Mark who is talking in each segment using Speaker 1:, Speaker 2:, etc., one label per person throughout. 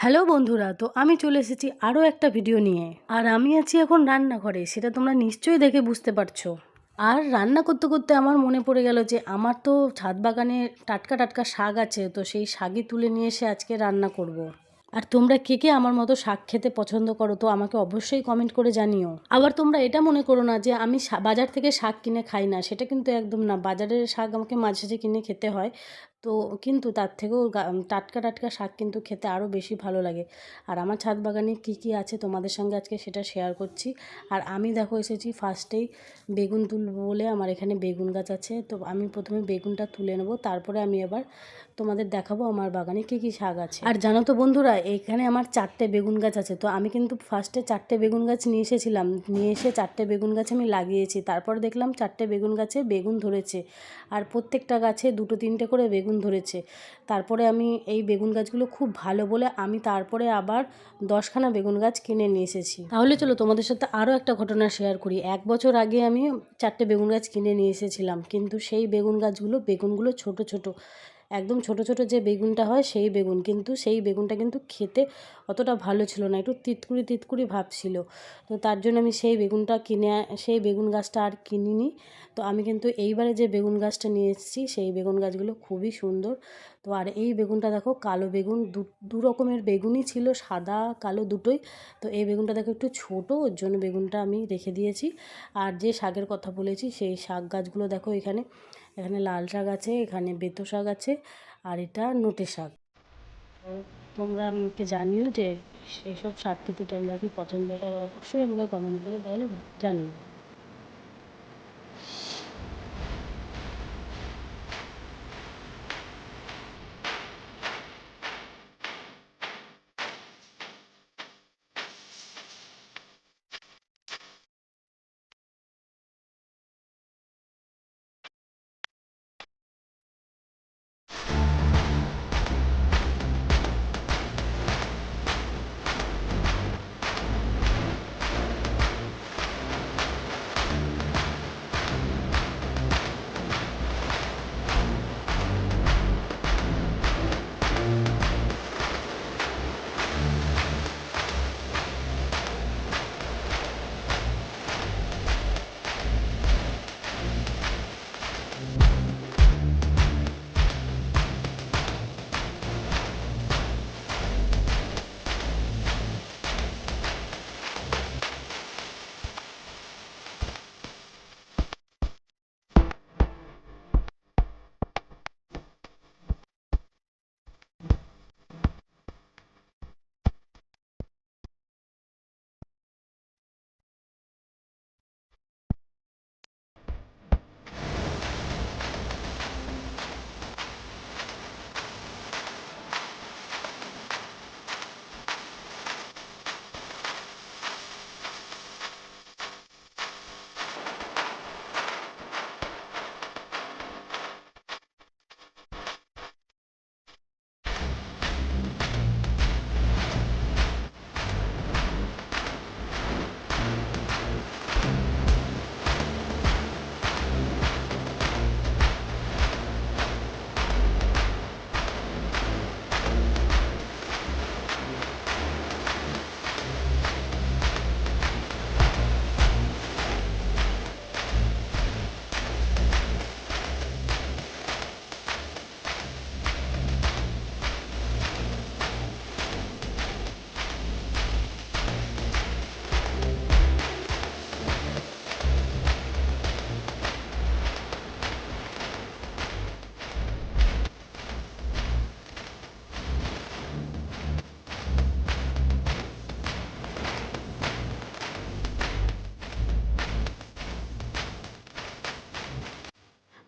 Speaker 1: Hello বন্ধুরা, তো আমি চলে এসেছি আরও একটা ভিডিও নিয়ে। আর আমি আছি এখন রান্নাঘরে, সেটা তোমরা নিশ্চয়ই দেখে বুঝতে পারছো। আর রান্না করতে করতে আমার মনে পড়ে গেল যে আমার তো ছাদ বাগানে টাটকা টাটকা শাক আছে, তো সেই শাকই তুলে নিয়ে এসে আজকে রান্না করব। আর তোমরা কে কে আমার মতো শাক খেতে পছন্দ করো তো আমাকে অবশ্যই কমেন্ট করে জানিও। আবার তোমরা এটা মনে করো না যে আমি বাজার থেকে শাক কিনে খাই না, সেটা কিন্তু একদম না। বাজারের শাক আমাকে মাঝে সাঝে কিনে খেতে হয়, তো কিন্তু তার থেকেও টাটকা টাটকা শাক কিন্তু খেতে আরও বেশি ভালো লাগে। আর আমার ছাদ বাগানে কী কী আছে তোমাদের সঙ্গে আজকে সেটা শেয়ার করছি। আর আমি দেখো এসেছি ফার্স্টেই বেগুন তুলবো বলে। আমার এখানে বেগুন গাছ আছে, তো আমি প্রথমে বেগুনটা তুলে নেবো, তারপরে আমি এবার তোমাদের দেখাবো আমার বাগানে কী কী শাক আছে। আর জানো তো বন্ধুরা, এখানে আমার 4টে বেগুন গাছ আছে। তো আমি কিন্তু ফার্স্টে 4টে বেগুন গাছ নিয়ে এসেছিলাম, নিয়ে এসে 4টে বেগুন গাছ আমি লাগিয়েছি। তারপর দেখলাম 4টে বেগুন গাছে বেগুন ধরেছে, আর প্রত্যেকটা গাছে 2-3টে করে বেগুন ধরেছে। তারপরে আমি এই বেগুন গাছগুলো খুব ভালো বলে আমি তারপরে আবার 10খানা বেগুন গাছ কিনে নিয়ে এসেছি। তাহলে চলো তোমাদের সাথে আরও একটা ঘটনা শেয়ার করি। 1 বছর আগে আমি 4টে বেগুন গাছ কিনে নিয়ে এসেছিলাম, কিন্তু সেই বেগুনগুলো ছোট ছোট, একদম ছোট ছোট যে বেগুনটা হয় সেই বেগুন, কিন্তু সেই বেগুনটা কিন্তু খেতে অতটা ভালো ছিল না, একটু তিতকুড়ি তিতকুড়ি ভাব ছিল। তো তার জন্য আমি সেই বেগুন গাছটা আর কিনিনি। তো আমি কিন্তু এইবারে যে বেগুন গাছটা নিয়ে এসেছি সেই বেগুন গাছগুলো খুবই সুন্দর। তো আর এই বেগুনটা দেখো কালো বেগুন, দু রকমের বেগুনই ছিল, সাদা কালো দুটোই। তো এই বেগুনটা দেখো একটু ছোটো, ওর জন্য বেগুনটা আমি রেখে দিয়েছি। আর যে শাকের কথা বলেছি সেই শাক গাছগুলো দেখো, এখানে এখানে লাল শাক আছে, এখানে বেতো শাক আছে, আর এটা নোটে শাক। তোমরা আমাকে জানিও যে সেই সব শাক খেতে তোমরা কি পছন্দ করো, অবশ্যই আমাকে কমেন্ট করে তাহলে জানিও।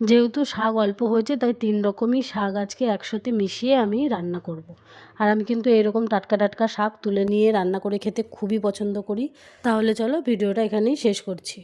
Speaker 1: যেহেতু শাক অল্প হয়েছে, তাই 3 রকমই শাক আজকে একসাথে মিশিয়ে আমি রান্না করব। আর আমি কিন্তু এরকম টাটকা টাটকা শাক তুলে নিয়ে রান্না করে খেতে খুবই পছন্দ করি। তাহলে চলো ভিডিওটা এখানেই শেষ করছি।